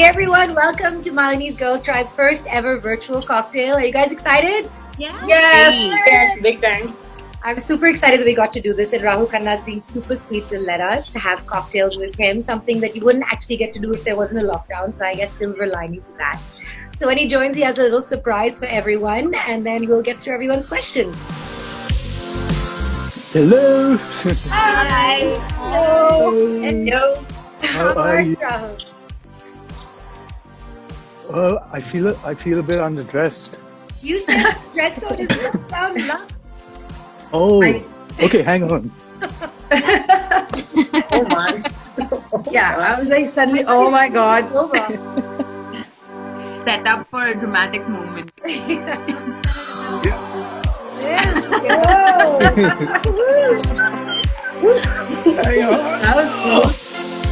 everyone, welcome to Malini's Girl Tribe first ever virtual cocktail. Are you guys excited? Yeah. Yes, big time. I'm super excited that we got to do this, and Rahul Khanna is being super sweet to let us have cocktails with him, something that you wouldn't actually get to do if there wasn't a lockdown, so I guess silver lining to that. So when he joins, he has a little surprise for everyone, and then we'll get through everyone's questions. Hello. Hi. Hello. Hello. How are you? Rahul? I feel a bit underdressed. You said dress code is lockdown lux. Oh, okay. Hang on. Oh my. Yeah, I was like suddenly, oh my God. Set up for a dramatic moment. That was cool.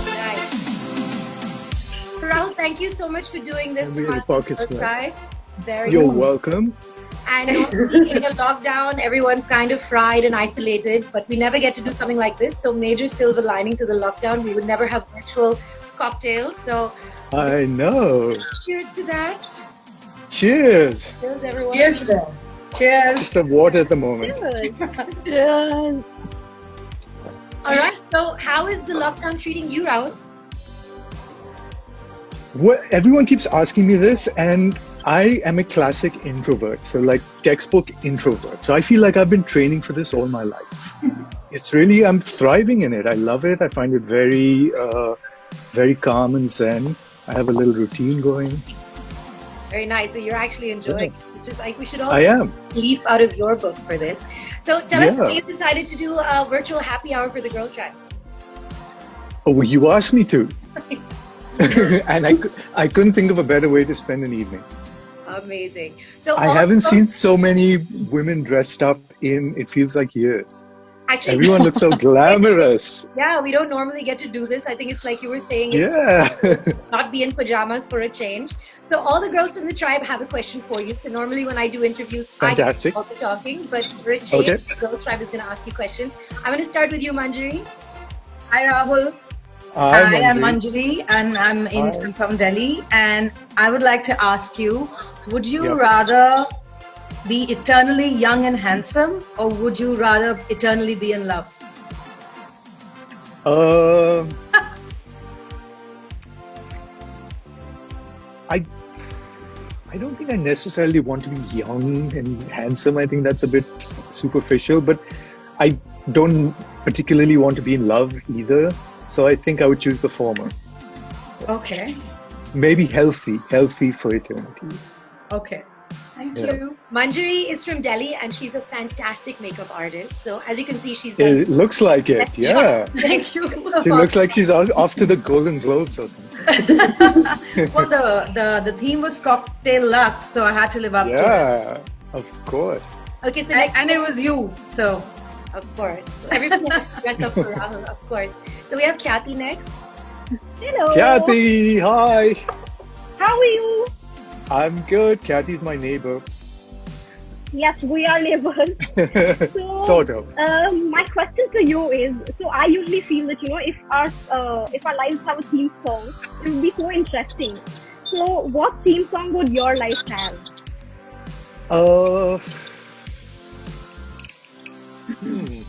Nice. Rahul, thank you so much for doing this. And we had a pocket square. Try. There You're you go. welcome. And in a lockdown, everyone's kind of fried and isolated, but we never get to do something like this. So major silver lining to the lockdown. We would never have virtual cocktails. So I know. cheers to that. Cheers. Cheers, everyone. Cheers to them. Cheers. Just have water at the moment. Cheers. All right. So how is the lockdown treating you, Rahul? Well, everyone keeps asking me this, and I am a classic introvert, so like textbook introvert. So I feel like I've been training for this all my life. It's really, I'm thriving in it. I love it. I find it very, very calm and zen. I have a little routine going. Very nice. So you're actually enjoying it, which is like we should all I am. leaf out of your book for this. So tell us why Yeah. you decided to do a virtual happy hour for the Girl Tribe. Oh, you asked me to. And I couldn't think of a better way to spend an evening. Amazing. So I all haven't the- seen so many women dressed up in, it feels like years. Actually, Everyone looks so glamorous. yeah, we don't normally get to do this. I think it's like you were saying, Yeah. not be in pajamas for a change. So all the girls in the tribe have a question for you. So normally when I do interviews, Fantastic. I do all the talking, but for a change, Okay. the Girl Tribe is going to ask you questions. I'm going to start with you, Manjari. Hi, Rahul. Hi, I am Manjari. Manjari and I'm Hi. from Delhi. And I would like to ask you, would you Yep. rather be eternally young and handsome, or would you rather eternally be in love? Um, I don't think I necessarily want to be young and handsome. I think that's a bit superficial, but I don't particularly want to be in love either. So I think I would choose the former. Okay. Maybe healthy for eternity. Okay. Thank Yeah. you. Manjari is from Delhi and she's a fantastic makeup artist. So as you can see, she's done It looks like it, yeah. Thank you. She looks like she's off to the Golden Globes or something. Well, the theme was cocktail lux, so I had to live up to it. Yeah, of course. Okay, so next, And it was you, so. of course. Everyone has to dress up for Rahul, of course. So we have Kathy next. Hello. Kathy, hi. How are you? I'm good. Kathy's my neighbor. Yes, we are neighbors. So, Sort of. my question to you is: so I usually feel that if our lives have a theme song, it would be so interesting. So, what theme song would your life have? Uh, hmm.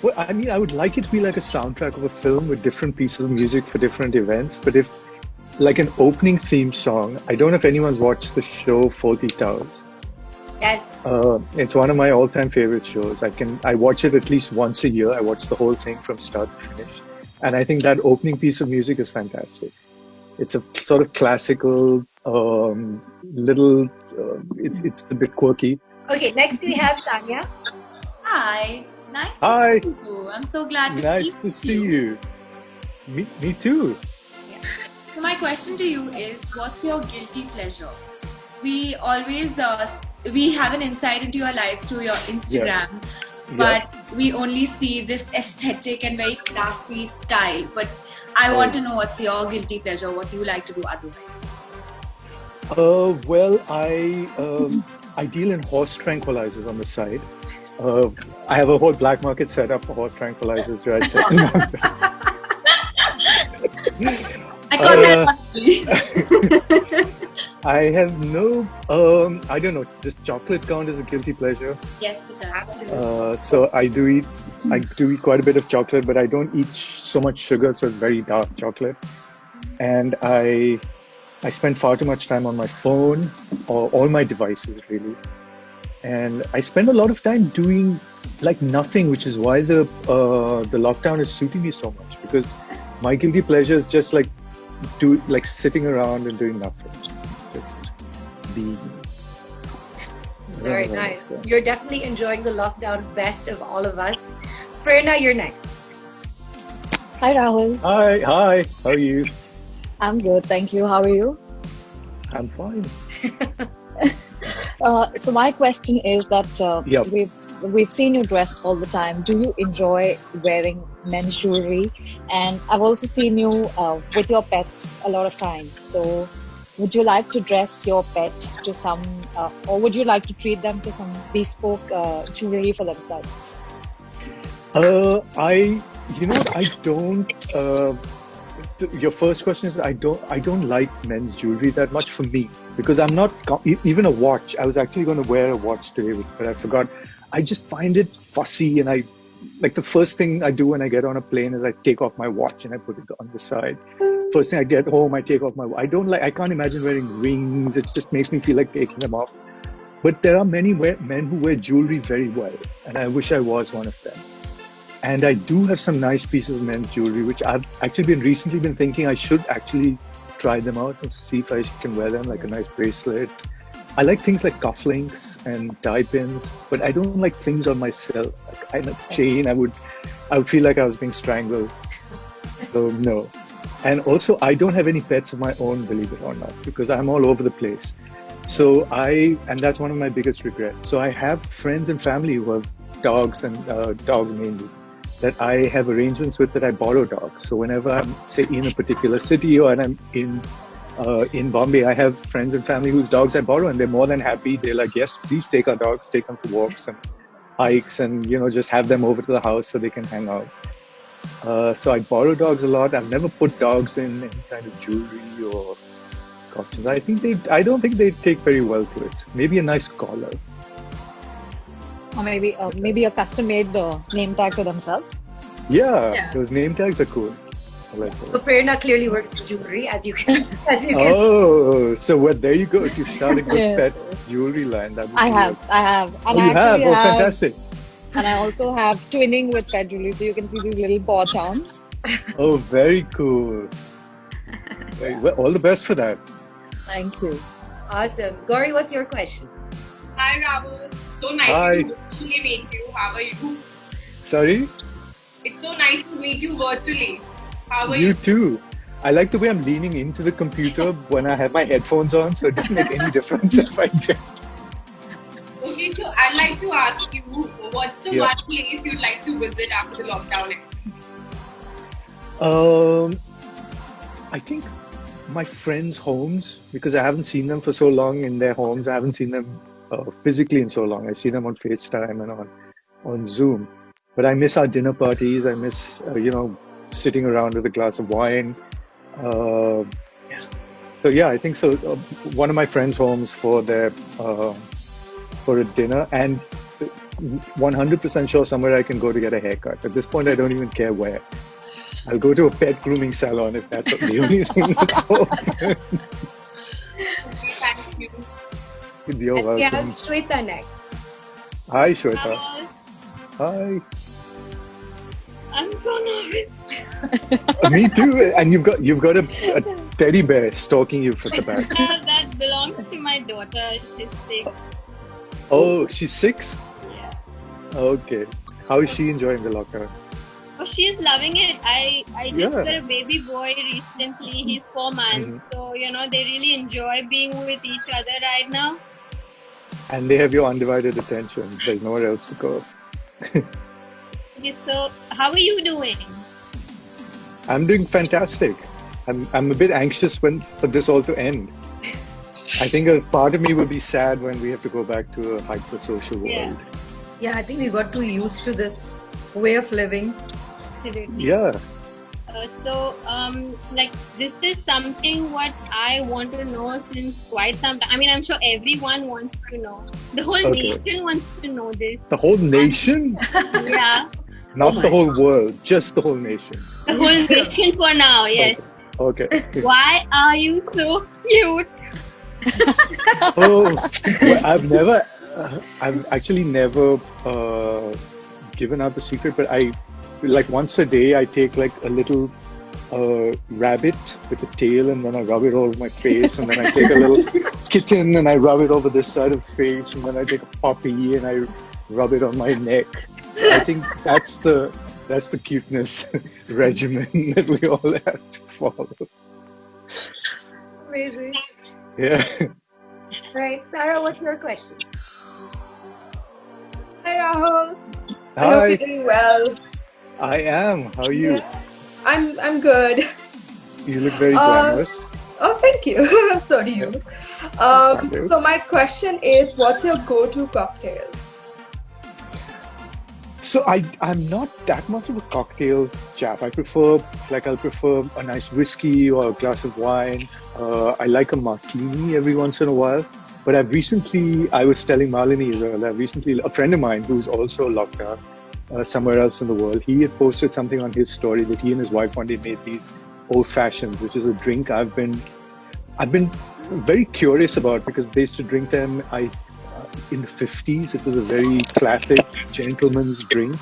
Well, I mean, I would like it to be like a soundtrack of a film with different pieces of music for different events. But if, like an opening theme song, I don't know if anyone's watched the show Fawlty Towers. Yes. It's one of my all-time favorite shows. I watch it at least once a year. I watch the whole thing from start to finish. And I think that opening piece of music is fantastic. It's a sort of classical, it's a bit quirky. Okay, next we have Tanya. Hi. Nice Hi. to see you. I'm so glad to Nice to see you. Me too. So my question to you is, what's your guilty pleasure? We always we have an insight into your lives through your Instagram, but we only see this aesthetic and very classy style. But I want to know what's your guilty pleasure, what you like to do otherwise. Well, I deal in horse tranquilizers on the side. I have a whole black market set up for horse tranquilizers. I on that Uh, one, please. I have no, I don't know, does chocolate count as a guilty pleasure? Yes, it does. Absolutely. So I do eat quite a bit of chocolate, but I don't eat so much sugar, so it's very dark chocolate. And I spend far too much time on my phone or all my devices really. And I spend a lot of time doing like nothing, which is why the lockdown is suiting me so much because my guilty pleasure is just like sitting around and doing nothing, just being. I don't Very know what nice. else to say. You're definitely enjoying the lockdown best of all of us. Prerna, you're next. Hi Rahul, Hi, how are you? I'm good, thank you. How are you? I'm fine. So my question is that Yep. we've seen you dressed all the time. Do you enjoy wearing men's jewelry? And I've also seen you with your pets a lot of times. So would you like to dress your pet to some, or would you like to treat them to some bespoke jewelry for themselves? You know what? I don't. Your first question is I don't like men's jewelry that much for me because I'm not even a watch. I was actually going to wear a watch today, but I forgot. I just find it fussy, and I like the first thing I do when I get on a plane is I take off my watch and I put it on the side. First thing I get home, I take off my. I can't imagine wearing rings. It just makes me feel like taking them off. But there are many men who wear jewelry very well, and I wish I was one of them. And I do have some nice pieces of men's jewelry, which I've actually recently been thinking I should actually try them out and see if I can wear them, like a nice bracelet. I like things like cufflinks and tie pins, but I don't like things on myself. Like a chain, I would feel like I was being strangled. So no. And also, I don't have any pets of my own, believe it or not, because I'm all over the place. So and that's one of my biggest regrets. So I have friends and family who have dogs and dogs mainly, that I have arrangements with that I borrow dogs. So whenever I'm say in a particular city or I'm in Bombay, I have friends and family whose dogs I borrow, and they're more than happy. They're like, yes, please take our dogs, take them for walks and hikes, and just have them over to the house so they can hang out. So I borrow dogs a lot. I've never put dogs in any kind of jewelry or costumes. I don't think they take very well to it. Maybe a nice collar. Or maybe a custom-made name tag for themselves? Yeah, those name tags are cool. I like those. So Prerna clearly works with jewelry, as you can. Oh, so there you go. If you start a good Yeah. pet jewelry line, that would I be have. And Oh, I you have? actually Oh, have, fantastic. and I also have twinning with pet jewelry, so you can see these little paw charms. Oh, very cool. Well, all the best for that. Thank you. Awesome. Gauri, what's your question? Hi Rahul, so nice Hi. to virtually meet you. How are you? Sorry? It's so nice to meet you virtually. How are You you? too. I like the way I'm leaning into the computer when I have my headphones on, so it doesn't make any difference if I get. Okay, so I'd like to ask you, what's the Yeah. one place you'd like to visit after the lockdown? I think my friends' homes, because I haven't seen them for so long in their homes. I haven't seen them physically in so long. I see them on FaceTime and on Zoom. But I miss our dinner parties. I miss, sitting around with a glass of wine. So yeah, I think so. One of my friends' homes for a dinner, and 100% sure somewhere I can go to get a haircut. At this point, I don't even care where. I'll go to a pet grooming salon if that's the only thing that's open. Thank you. You're And we have welcome. Shweta next. Hi, Shweta. Hi. I'm so nervous. Me too. And you've got a teddy bear stalking you from the back. That belongs to my daughter. She's sick. Oh, she's 6? Yeah. Okay. How is she enjoying the lockdown? Oh, she's loving it. I just Yeah. got a baby boy recently. He's 4 months. So, they really enjoy being with each other right now. And they have your undivided attention. There's nowhere else to go. Okay, so how are you doing? I'm doing fantastic. I'm a bit anxious for this all to end. I think a part of me will be sad when we have to go back to a hyper-social world. Yeah. Yeah, I think we got too used to this way of living. Absolutely. Yeah. Like this is something what I want to know since quite some time. I mean, I'm sure everyone wants to know. The whole Okay. nation wants to know this. The whole nation? Yeah, Not the whole world, just the whole nation. the whole nation for now. Yes. Okay. Why are you so cute? Oh, well, I've actually never given out the secret, but I, like once a day, I take like a little rabbit with a tail and then I rub it all over my face, and then I take a little kitten and I rub it over this side of the face, and then I take a puppy and I rub it on my neck. So I think that's the cuteness regimen that we all have to follow. Amazing. Yeah. Right, Sarah, what's your question? Hi Rahul. I hope Hi, you're doing well. I am. How are you? Yeah, I'm good. You look very Uh, glamorous. oh, thank you. So do you. Thank you. So my question is, what's your go-to cocktail? So I'm not that much of a cocktail chap. I'll prefer a nice whiskey or a glass of wine. I like a martini every once in a while. But I was telling Malini as well, a friend of mine who's also locked out somewhere else in the world, he had posted something on his story that he and his wife one day made these old fashions, which is a drink I've been very curious about, because they used to drink them in the 50s. It was a very classic gentleman's drink,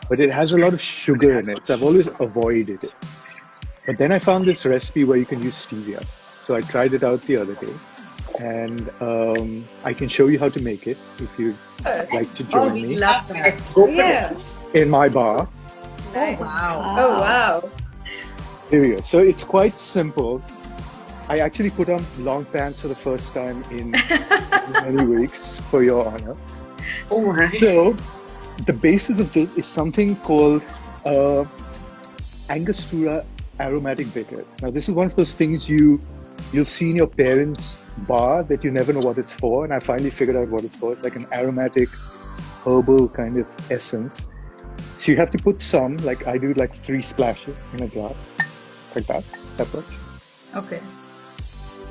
but it has a lot of sugar in it. So I've always avoided it. But then I found this recipe where you can use stevia. So I tried it out the other day, and I can show you how to make it if you'd like to Oh, join we me love that. Yeah. in my bar. Oh, wow. Oh wow. Here we go. So it's quite simple. I actually put on long pants for the first time in many weeks, for your honor. Oh, right. So the basis of this is something called Angostura aromatic bitters. Now this is one of those things you'll see in your parents' bar that you never know what it's for, and I finally figured out what it's for. It's like an aromatic herbal kind of essence. So you have to put some, like I do, like 3 splashes in a glass, like that much. Okay.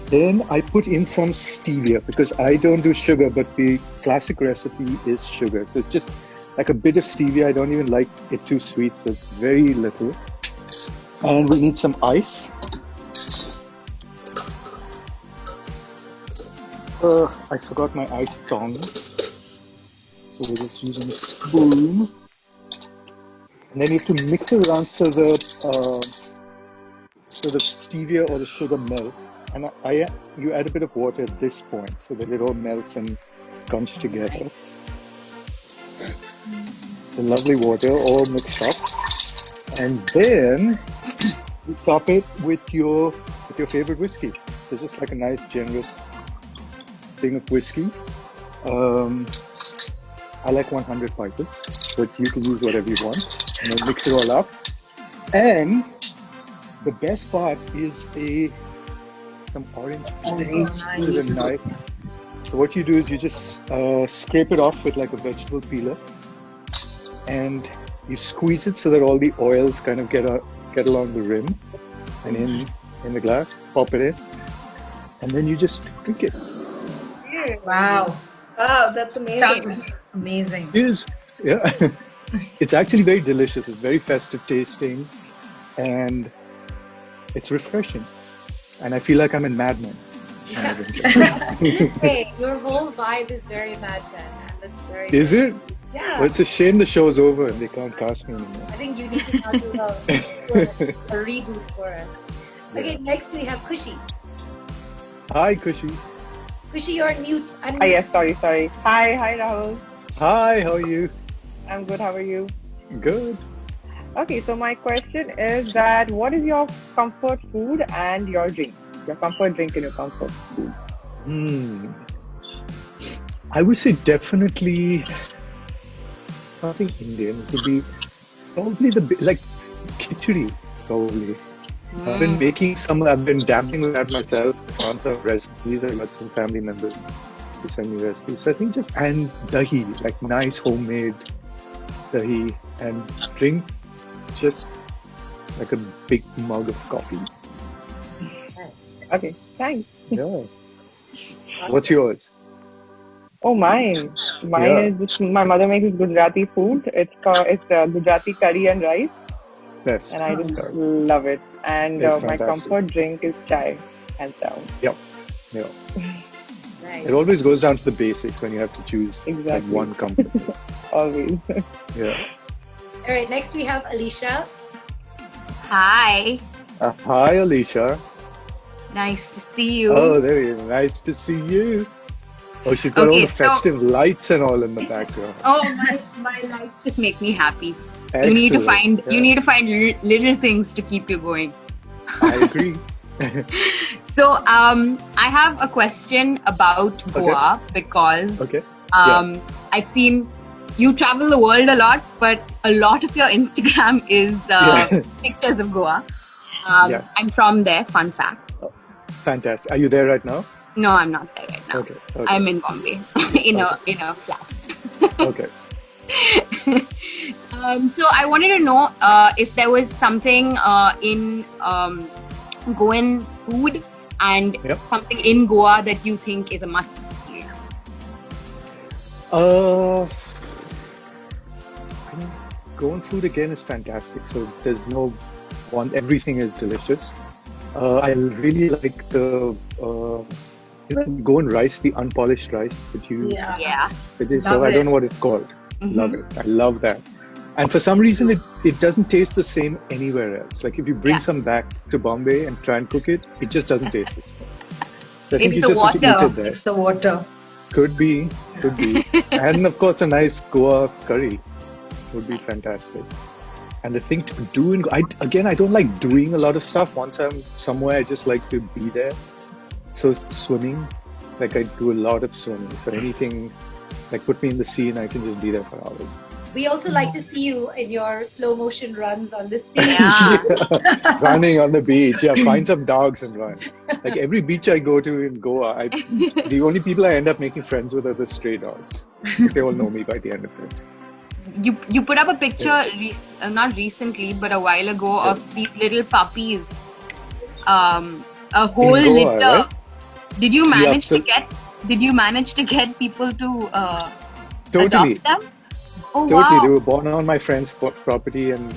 Then I put in some stevia, because I don't do sugar, but the classic recipe is sugar. So it's just like a bit of stevia. I don't even like it too sweet, so it's very little. And we need some ice. I forgot my ice tongs. So we're just using a spoon. And then you have to mix it around so the stevia or the sugar melts. And you add a bit of water at this point so that it all melts and comes together. Nice. So lovely water all mixed up. And then you top it with your favorite whiskey. So just like a nice generous thing of whiskey. I like 100 pipers, but you can use whatever you want. And then mix it all up. And the best part is some orange juice with a knife. So what you do is you just scrape it off with like a vegetable peeler, and you squeeze it so that all the oils kind of get along the rim and in the glass. Pop it in, and then you just drink it. Wow. Wow, that's amazing. Sounds amazing. It is, yeah. It's actually very delicious. It's very festive tasting, and it's refreshing. And I feel like I'm in Mad Men. Hey, your whole vibe is very Mad Men, and that's very. Is it? Yeah. Well, it's a shame the show's over and they can't cast me anymore. I think you need to now do a reboot for us. Okay, next we have Kushi. Hi, Kushi. Kushi, you're mute. Yes, sorry. Hi Rahul. Hi, how are you? I'm good. How are you? Good. Okay, so my question is that what is your comfort food and your drink? Your comfort drink and your comfort food. I would say definitely something Indian. It would be probably like khichdi, probably. I've been dabbling with that myself. I found some recipes. I got some family members to send me recipes. So I think and dahi, like nice homemade dahi, and drink just like a big mug of coffee. Okay, thanks. Yeah. What's yours? Oh, mine. Mine Yeah. is just, my mother makes this Gujarati food. It's Gujarati curry and rice, Best. and I just Sorry. love it. And It's my fantastic. comfort drink is chai, hands down. Yep. Yeah. Nice. It always goes down to the basics when you have to choose like Exactly. one comfort. Always. Yeah. All right, next we have Alicia. Hi, Hi, Alicia. nice to see you. Oh, there you go. Nice to see you. Oh, she's got all Okay, the festive lights and all in the background. Oh, my lights just make me happy. Excellent. You need to find Yeah. little things to keep you going. I agree. So, I have a question about Goa because Okay. I've seen you travel the world a lot, but a lot of your Instagram is pictures of Goa. Yes. I'm from there. Fun fact. Fantastic. Are you there right now? No, I'm not there right now. Okay. I'm in Bombay in a flat. Okay. So I wanted to know if there was something in Goan food and something in Goa that you think is a must. I mean, Goan food again is fantastic. So there's no one. Everything is delicious. I really like the Goan rice, the unpolished rice that you. Yeah. It is, Love so I it. don't know what it's called. Love it. I love that. And for some reason, it doesn't taste the same anywhere else. Like if you bring some back to Bombay and try and cook it, it just doesn't taste the same. So I think It's you the just have to eat water. it there. It's the water. Could be. And of course, a nice Goa curry would be fantastic. And the thing to do I don't like doing a lot of stuff. Once I'm somewhere, I just like to be there. So swimming, like I do a lot of swimming. So anything, like put me in the sea and I can just be there for hours. We also like to see you in your slow motion runs on the sea. Yeah. Running on the beach. Yeah, find some dogs and run. Like every beach I go to in Goa, the only people I end up making friends with are the stray dogs. They all know me by the end of it. You put up a picture not recently but a while ago of these little puppies. A whole In Goa, litter. right? Did you manage so- to get people to Totally. adopt them? Oh Totally. wow. They were born on my friend's property and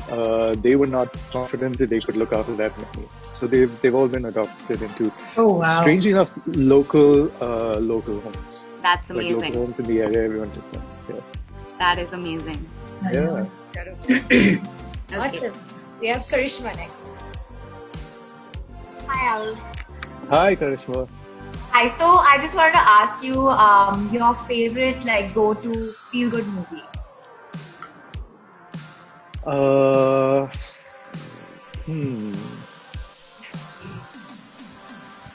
they were not confident that they could look after that many. So they've all been adopted into, Oh wow. strangely enough, local homes. That's Like amazing. local homes in the area, everyone took them. That is amazing. Yeah. Awesome. We have Karishma next. Hi, Rahul. Hi, Karishma. Hi. So I just wanted to ask you your favorite go-to feel-good movie.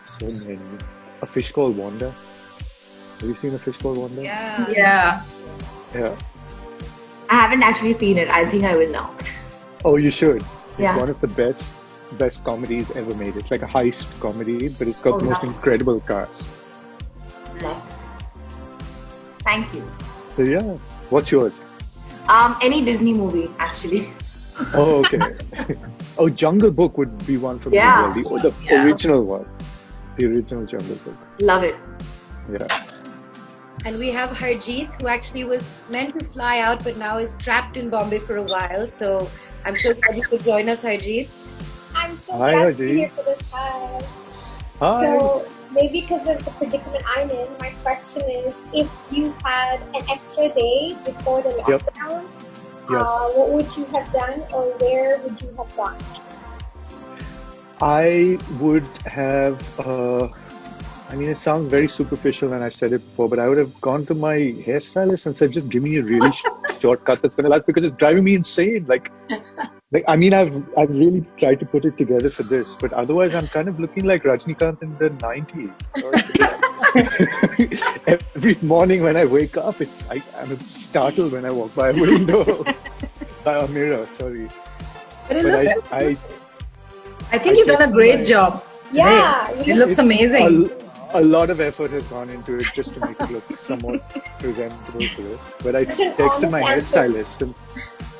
So many. A Fish Called Wanda. Have you seen A Fish Called Wanda? Yeah. Yeah. Yeah. I haven't actually seen it. I think I will now. Oh, you should. It's Yeah. one of the best comedies ever made. It's like a heist comedy, but it's got Oh, the most nice. incredible cast. Thank you. So yeah, what's yours? Any Disney movie actually. Oh, okay. Oh, Jungle Book would be one from Yeah. me. The original one. The original Jungle Book. Love it. Yeah. And we have Harjeet, who actually was meant to fly out, but now is trapped in Bombay for a while. So I'm so glad you could join us, Harjeet. I'm so Hi, glad to be Haji. here for this. Hi. Hi. So maybe because of the predicament I'm in, my question is: if you had an extra day before the Yep. lockdown, Yep. what would you have done, or where would you have gone? I would have, it sounds very superficial and I've said it before, but I would have gone to my hairstylist and said, just give me a really short cut that's going to last because it's driving me insane. I've really tried to put it together for this, but otherwise I'm kind of looking like Rajnikant in the 90s. Every morning when I wake up, I'm startled when I walk by a window, by a mirror, sorry. But I think I you've done a text great my- job. Yeah, Today. It looks amazing. A lot of effort has gone into it just to make it look somewhat presentable to this. But I Such an texted my honest answer. hairstylist and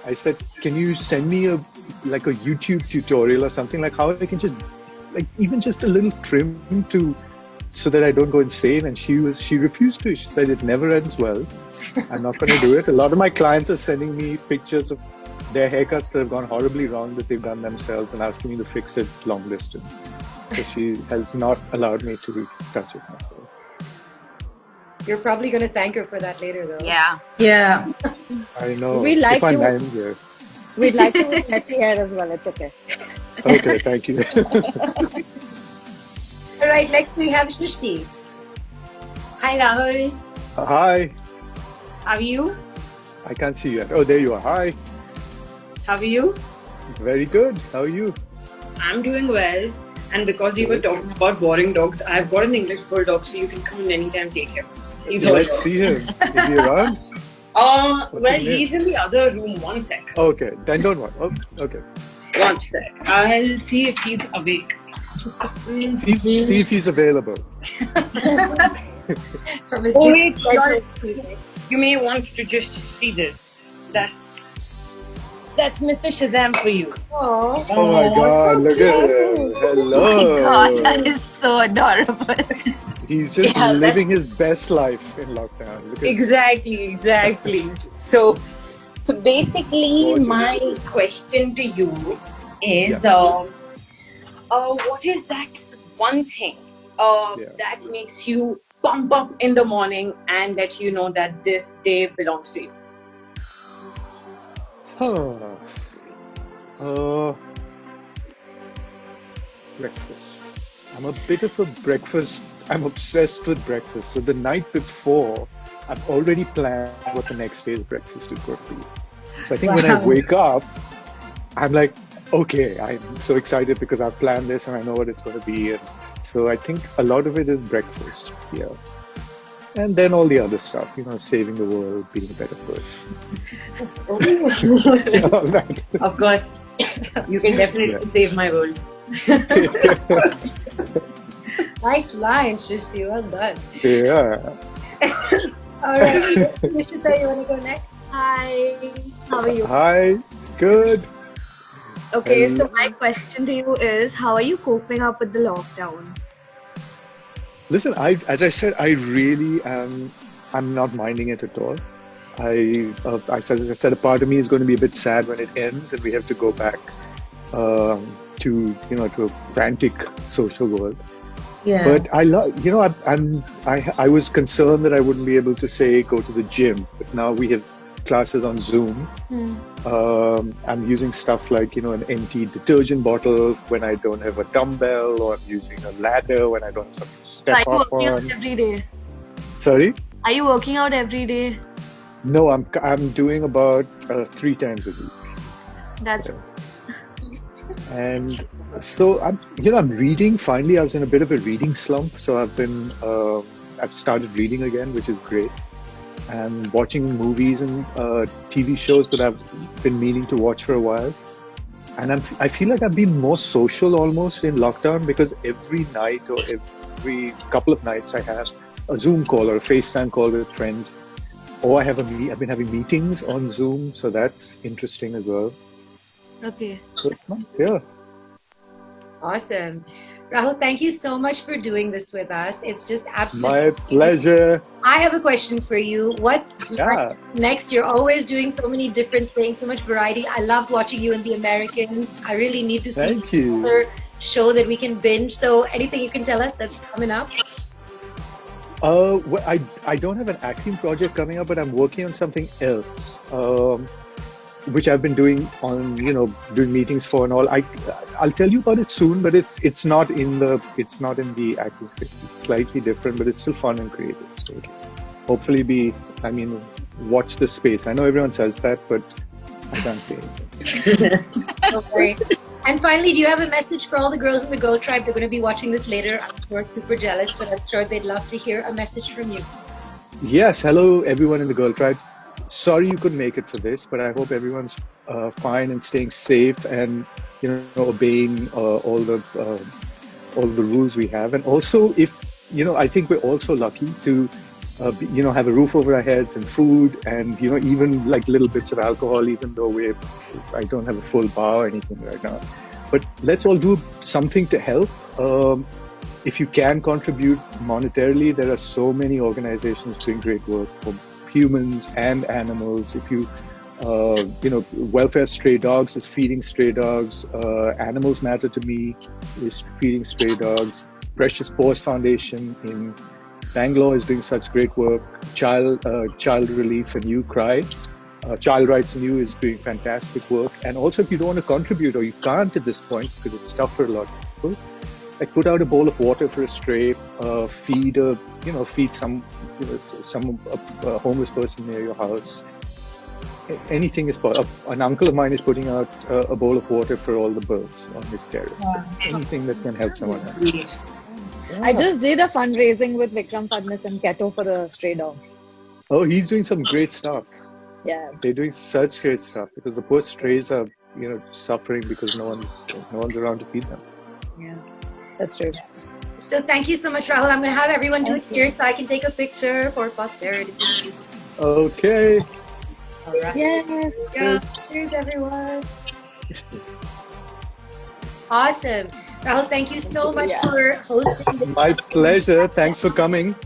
I said, can you send me a like a YouTube tutorial or something, like how I can just, like even just a little trim so that I don't go insane. And she refused to. She said it never ends well. I'm not going to do it. A lot of my clients are sending me pictures of their haircuts that have gone horribly wrong that they've done themselves and asking me to fix it long distance. So she has not allowed me to touch it myself. You're probably going to thank her for that later, though. Yeah. Yeah. I know. We like if I'm you. here. We'd like you with messy hair as well. It's okay. Okay, thank you. All right, next we have Shrishti. Hi Rahul, Hi. how are you? I can't see you yet. Oh, there you are. Hi. How are you? Very good. How are you? I'm doing well. And because you were talking about boring dogs, I've got an English bulldog, so you can come in anytime, take him. He's all Let's yours. see him. Is he around? Well, his name? he's in the other room. 1 sec. Okay, then don't worry. Oh, okay. 1 sec. I'll see if he's awake. See if he's available. From his Oh, big wait, schedule. you may want to just see this. That's Mr. Shazam for you. Oh my God, look at him. Hello. Oh my God, that is so adorable. He's just Yeah, living his best life in lockdown. Look at Exactly. So basically, Gorgeous. my question to you is, what is that one thing that makes you pump up in the morning and that you know that this day belongs to you? Breakfast. I'm a bit of a breakfast. I'm obsessed with breakfast. So the night before, I've already planned what the next day's breakfast is going to be. So I think when I wake up, I'm like, okay, I'm so excited because I've planned this and I know what it's going to be. And so I think a lot of it is breakfast. Yeah. And then all the other stuff, saving the world, being a better person. All that. Of course, you can definitely save my world. Nice line, Shrishti. Well done. Yeah. All right, Nishita, you want to go next? Hi, how are you? Hi. Good. Okay, so my question to you is, how are you coping up with the lockdown? Listen, as I said, I really am. I'm not minding it at all. As I said, a part of me is going to be a bit sad when it ends and we have to go back to a frantic social world. Yeah. But I love, I was concerned that I wouldn't be able to say go to the gym, but now we have classes on Zoom. I'm using stuff like, an empty detergent bottle when I don't have a dumbbell, or I'm using a ladder when I don't have something to step Are you up working on. out every day? Sorry? Are you working out every day? No, I'm doing about 3 times a week. That's And so I'm reading. Finally, I was in a bit of a reading slump. So I've started reading again, which is great. And watching movies and TV shows that I've been meaning to watch for a while. And I feel like I've been more social almost in lockdown, because every night or every couple of nights I have a Zoom call or a FaceTime call with friends. Or I've been having meetings on Zoom. So that's interesting as well. okay. So it's nice, yeah. Awesome. Rahul, thank you so much for doing this with us. It's just absolutely My pleasure. I have a question for you. What's next? You're always doing so many different things, so much variety. I loved watching you in The Americans. I really need to see another show that we can binge. So anything you can tell us that's coming up? Well, I don't have an acting project coming up, but I'm working on something else, which I've been doing on, doing meetings for and all. I'll tell you about it soon, but it's not in the acting space. It's slightly different, but it's still fun and creative. So it'll hopefully watch the space. I know everyone says that, but I can't say anything. Okay. And finally, do you have a message for all the girls in the Girl Tribe? They're going to be watching this later. I'm sure super jealous, but I'm sure they'd love to hear a message from you. Yes, hello everyone in the Girl Tribe. Sorry you couldn't make it for this, but I hope everyone's fine and staying safe and obeying all the rules we have. And also, I think we're also lucky to have a roof over our heads and food, and even like little bits of alcohol, even though I don't have a full bar or anything right now. But let's all do something to help. If you can contribute monetarily, there are so many organizations doing great work for humans and animals. If you, Welfare Stray Dogs is feeding stray dogs. Animals Matter to Me is feeding stray dogs. Precious Paws Foundation in Bangalore is doing such great work. Child Relief and You Cry. Child Rights and You is doing fantastic work. And also, if you don't want to contribute, or you can't at this point because it's tough for a lot of people, like put out a bowl of water for a stray, feed some a homeless person near your house. Anything is possible. An uncle of mine is putting out a bowl of water for all the birds on his terrace. Wow. Anything that can help someone else. Yeah. I just did a fundraising with Vikram Fadnis and Keto for the stray dogs. Oh, he's doing some great stuff. Yeah, they're doing such great stuff because the poor strays are, suffering because no one's around to feed them. Yeah, that's true. So thank you so much, Rahul. I'm going to have everyone do it here so I can take a picture for posterity. Okay. All right. Yes. Yeah. Cheers, everyone. Awesome. Rahul, thank you so much for hosting this. My pleasure. Thanks for coming.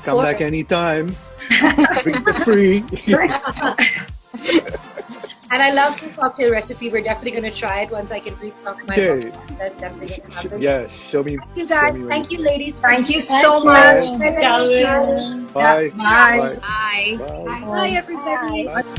Come back anytime. Drink for free. And I love the cocktail recipe. We're definitely going to try it once I can restock my box. That's definitely going to happen. Yeah, show me. Thank you, guys. Thank you, ladies. Thank you so much. Bye. Bye. Bye. Bye. Bye, everybody.